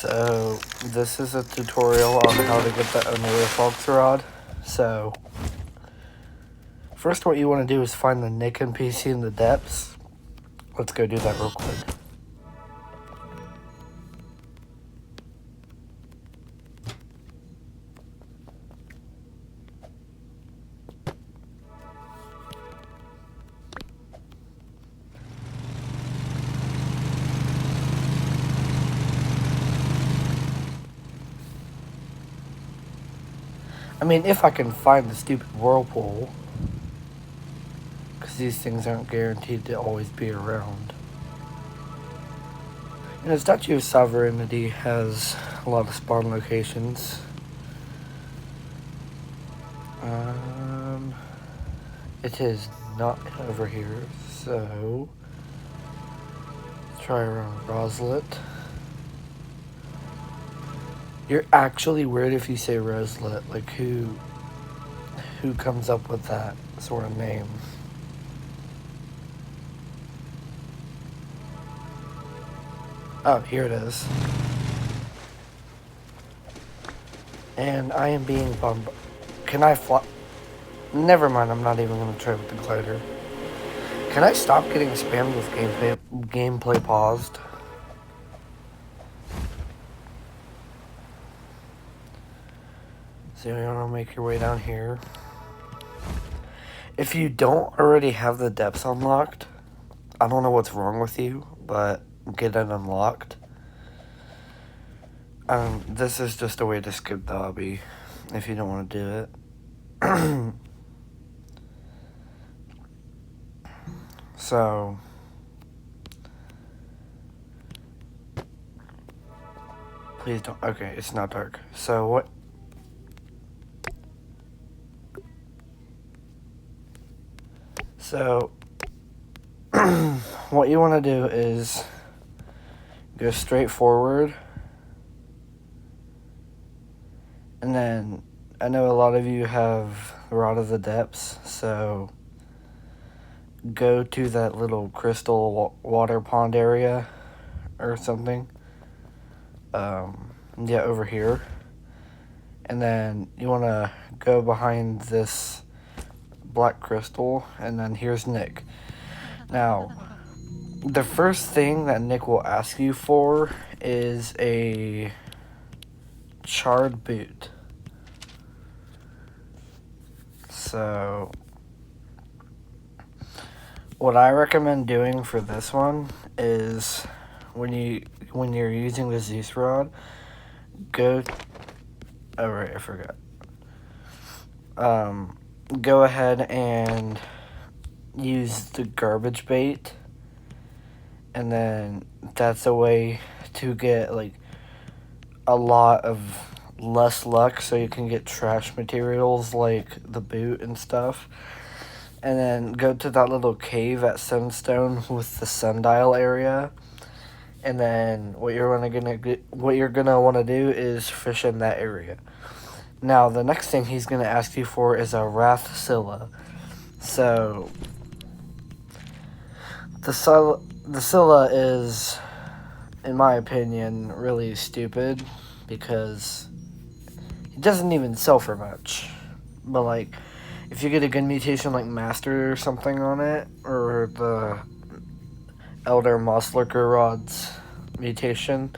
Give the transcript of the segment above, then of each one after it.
So this is a tutorial on how to get the Onirifalx rod. So first what you want to do is find the Nick NPC in the depths. Let's go do that real quick. I mean, if I can find the stupid whirlpool, because these things aren't guaranteed to always be around. You know, Statue of Sovereignty has a lot of spawn locations. It is not over here, so let's try around Roslet. You're actually weird if you say Roslet. Like, who comes up with that sort of name? Oh, here it is. And I am being bombarded. Can I fly? Never mind, I'm not even going to try with the glider. Can I stop getting spammed with gameplay paused? So you want to make your way down here. If you don't already have the depths unlocked, I don't know what's wrong with you, but get it unlocked. This is just a way to skip the hobby if you don't want to do it. So please don't. Okay, it's not dark. So what? So what you want to do is go straight forward, and then I know a lot of you have the Rod of the Depths, so go to that little crystal water pond area or something. Yeah, over here. And then you want to go behind this black crystal, and then here's Nick. Now, the first thing that Nick will ask you for is a charred boot. So what I recommend doing for this one is when you're using the Zeus rod, go. Oh right, I forgot. Go ahead and use the garbage bait, and then that's a way to get like a lot of less luck, so you can get trash materials like the boot and stuff. And then go to that little cave at Sunstone with the sundial area. And then what you're gonna want to do is fish in that area. Now the next thing he's gonna ask you for is a Wrath Scylla. So the Scylla is, in my opinion, really stupid because it doesn't even sell for much. But like, if you get a good mutation like Master or something on it, or the Elder Mosslurker Rod's mutation,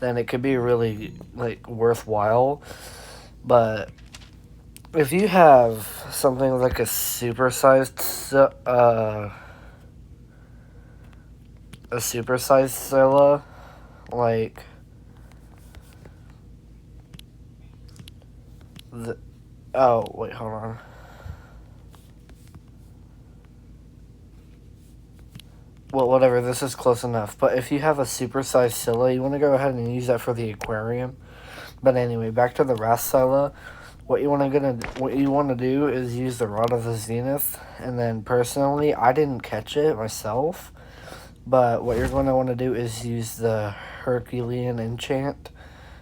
then it could be really like worthwhile. But if you have something like a supersized Scylla, like oh wait, hold on. Well, whatever, this is close enough. But if you have a supersized Scylla, you want to go ahead and use that for the aquarium. But anyway, back to the Wrath Scylla. What you want to do is use the Rod of the Zenith. And then personally, I didn't catch it myself, but what you're going to want to do is use the Herculean enchant.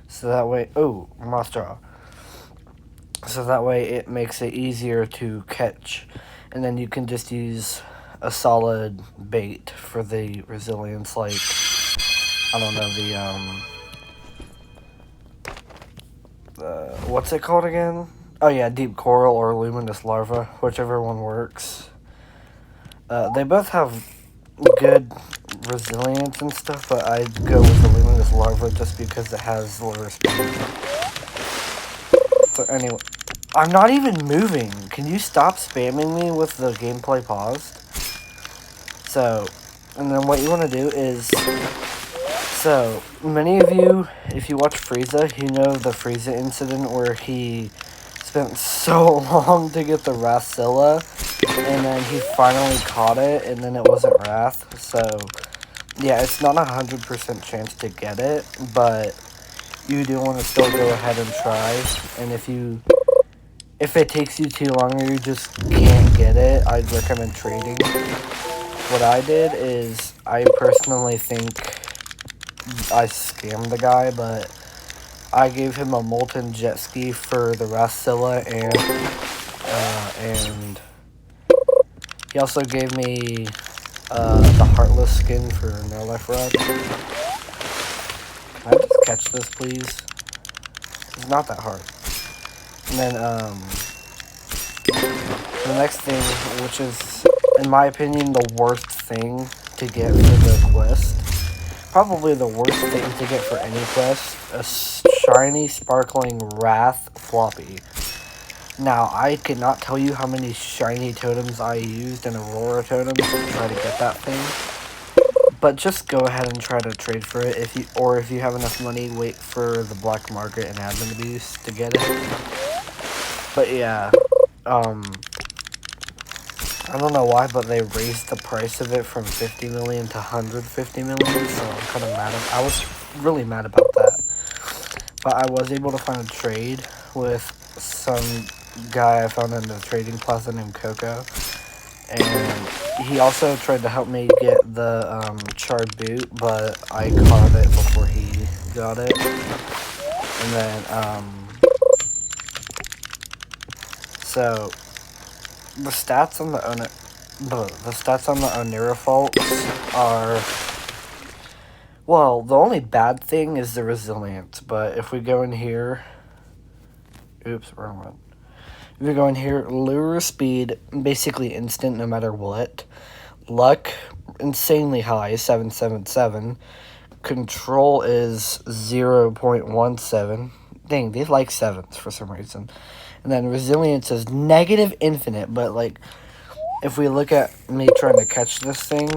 So that way, oh, Mothjaw. So that way it makes it easier to catch. And then you can just use a solid bait for the resilience, like, I don't know, what's it called again? Oh yeah, deep coral or luminous larva, whichever one works. They both have good resilience and stuff, but I'd go with the luminous larva just because it has lower speed. So anyway, I'm not even moving. Can you stop spamming me with the gameplay paused? So, and then what you want to do is, so many of you, if you watch Frieza, you know the Frieza incident where he spent so long to get the Wrathzilla, and then he finally caught it, and then it wasn't Wrath. So, yeah, it's not 100% chance to get it, but you do want to still go ahead and try. And if it takes you too long or you just can't get it, I'd recommend trading. What I did is, I personally think I scammed the guy, but I gave him a molten jet ski for the Wrathzilla, and he also gave me the Heartless skin for No Life Rod. Can I just catch this, please? It's not that hard. And then, the next thing, which is, in my opinion, the worst thing to get for the quest, probably the worst thing to get for any quest, a shiny, sparkling Wrath floppy. Now, I cannot tell you how many shiny totems I used in Aurora totems to try to get that thing. But just go ahead and try to trade for it. If you have enough money, wait for the black market and admin abuse to get it. But yeah, I don't know why, but they raised the price of it from 50 million to 150 million, so I'm kind of mad. I was really mad about that. But I was able to find a trade with some guy I found in the trading plaza named Coco. And he also tried to help me get the charred boot, but I caught it before he got it. And then, so the stats on the Onirifalx are, well, the only bad thing is the resilience. But if we go in here, oops, wrong one. If we go in here, lure speed, basically instant no matter what. Luck, insanely high, 777. Control is 0.17. Dang, they like sevens for some reason. And then resilience is negative infinite, but like, if we look at me trying to catch this thing,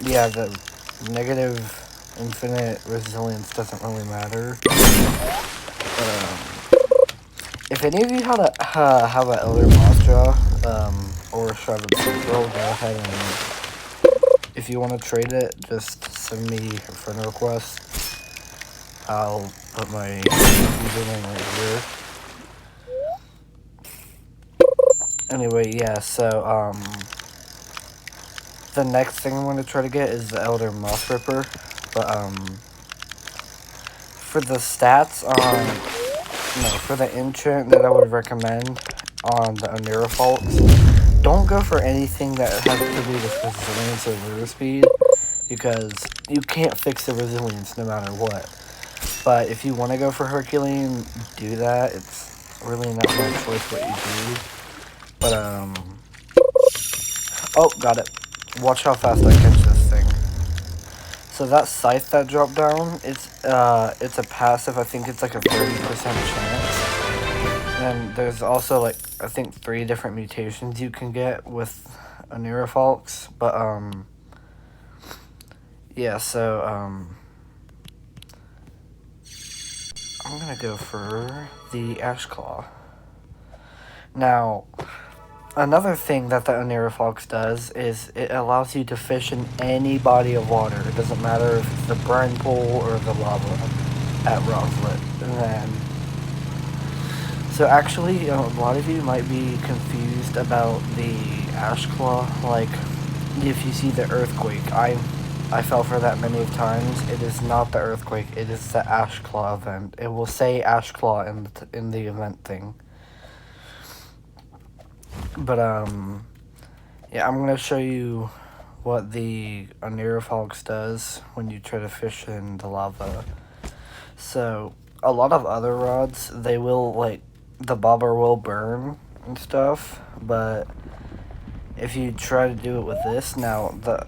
yeah, the negative infinite resilience doesn't really matter. If any of you have an Elder Mostra, or a Shrouded Synchro, go ahead and, if you want to trade it, just send me a friend request. I'll put my username right here. Anyway, yeah, so, the next thing I'm going to try to get is the Elder Moss Ripper, but, for the stats for the enchant that I would recommend on the Onirifalx, don't go for anything that has to do with resilience or lure speed, because you can't fix the resilience no matter what. But if you want to go for Herculean, do that. It's really not my choice what you do. But, oh, got it. Watch how fast I catch this thing. So that scythe that dropped down, it's a passive. I think it's like a 30% chance. And there's also, like, I think 3 different mutations you can get with Onirifalx. But, yeah, so, I'm gonna go for the Ash Claw. Now, another thing that the Onirifalx does is it allows you to fish in any body of water. It doesn't matter if it's the brine pool or the lava at Roslet. And then, so actually, a lot of you might be confused about the Ash Claw. Like, if you see the earthquake, I fell for that many times. It is not the earthquake. It is the Ash Claw event. It will say Ash Claw in the event thing. But, yeah, I'm going to show you what the Onirifalx does when you try to fish in the lava. So, a lot of other rods, they will, like, the bobber will burn and stuff, but if you try to do it with this, now, the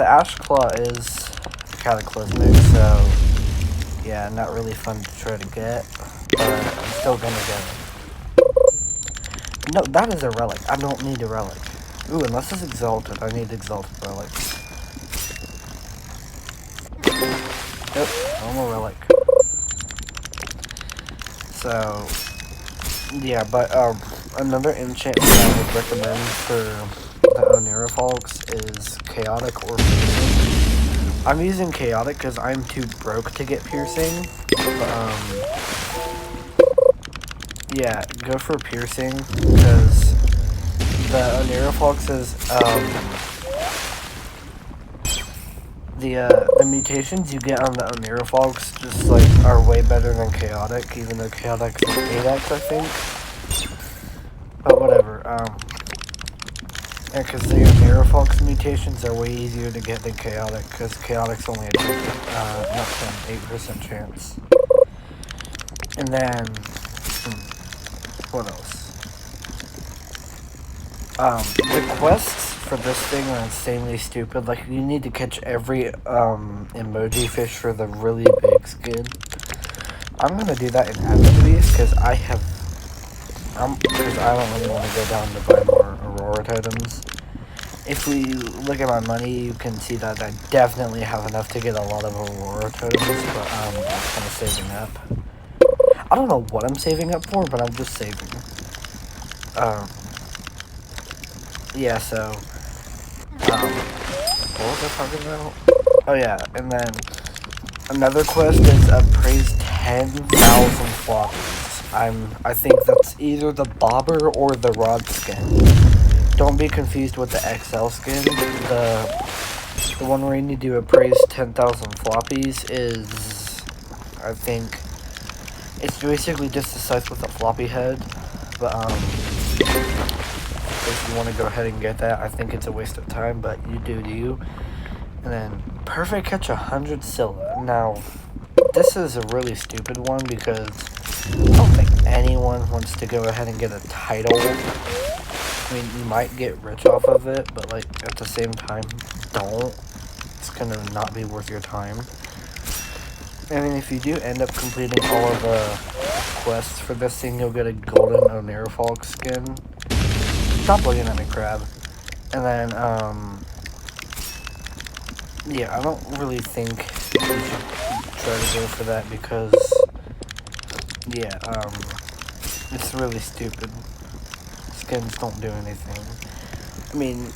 ash claw is cataclysmic, so, yeah, not really fun to try to get, but I'm still gonna get it. No, that is a relic. I don't need a relic. Ooh, unless it's exalted. I need exalted relics. Nope, normal relic. So, yeah, but another enchantment I would recommend for the Onirifalx is chaotic or piercing. I'm using chaotic because I'm too broke to get piercing. But, yeah, go for piercing because the Onirifalx's, the mutations you get on the Onirifalx just, like, are way better than chaotic, even though chaotic's an 8x, I think. But whatever, yeah, because the Onirifalx mutations are way easier to get than chaotic, because chaotic's only a 8% chance. And then, what else? The quests for this thing are insanely stupid. Like, you need to catch every, emoji fish for the really big skin. I'm gonna do that in activities, because I don't really want to go down to buy more Aurora totems. If we look at my money, you can see that I definitely have enough to get a lot of Aurora totems, but, I'm kind of saving up. I don't know what I'm saving up for, but I'm just saving. Yeah, so, what was I talking about? Oh yeah, and then another quest is appraise 10,000 floppies. I think that's either the bobber or the rod skin. Don't be confused with the XL skin. The one where you need to appraise 10,000 floppies is, I think, it's basically just the size with a floppy head, but, if you want to go ahead and get that, I think it's a waste of time, but you do you. And then, perfect catch 100 Scylla. Now, this is a really stupid one because I don't think anyone wants to go ahead and get a title. I mean, you might get rich off of it, but, like, at the same time, don't. It's gonna not be worth your time. I mean, if you do end up completing all of the quests for this thing, you'll get a golden Onirifalx skin. Stop looking at me, crab. And then, yeah, I don't really think you should try to go for that because, yeah, it's really stupid. Skins don't do anything. I mean,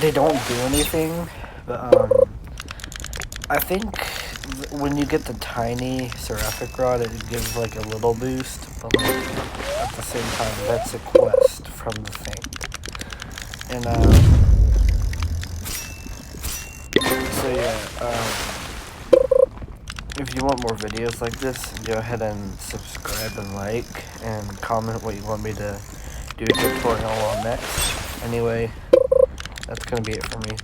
they don't do anything, but, I think when you get the tiny Seraphic Rod, it gives, like, a little boost, but, like, at the same time, that's a quest from the thing. And, so yeah, if you want more videos like this, go ahead and subscribe and like, and comment what you want me to do a tutorial on next. Anyway, that's gonna be it for me.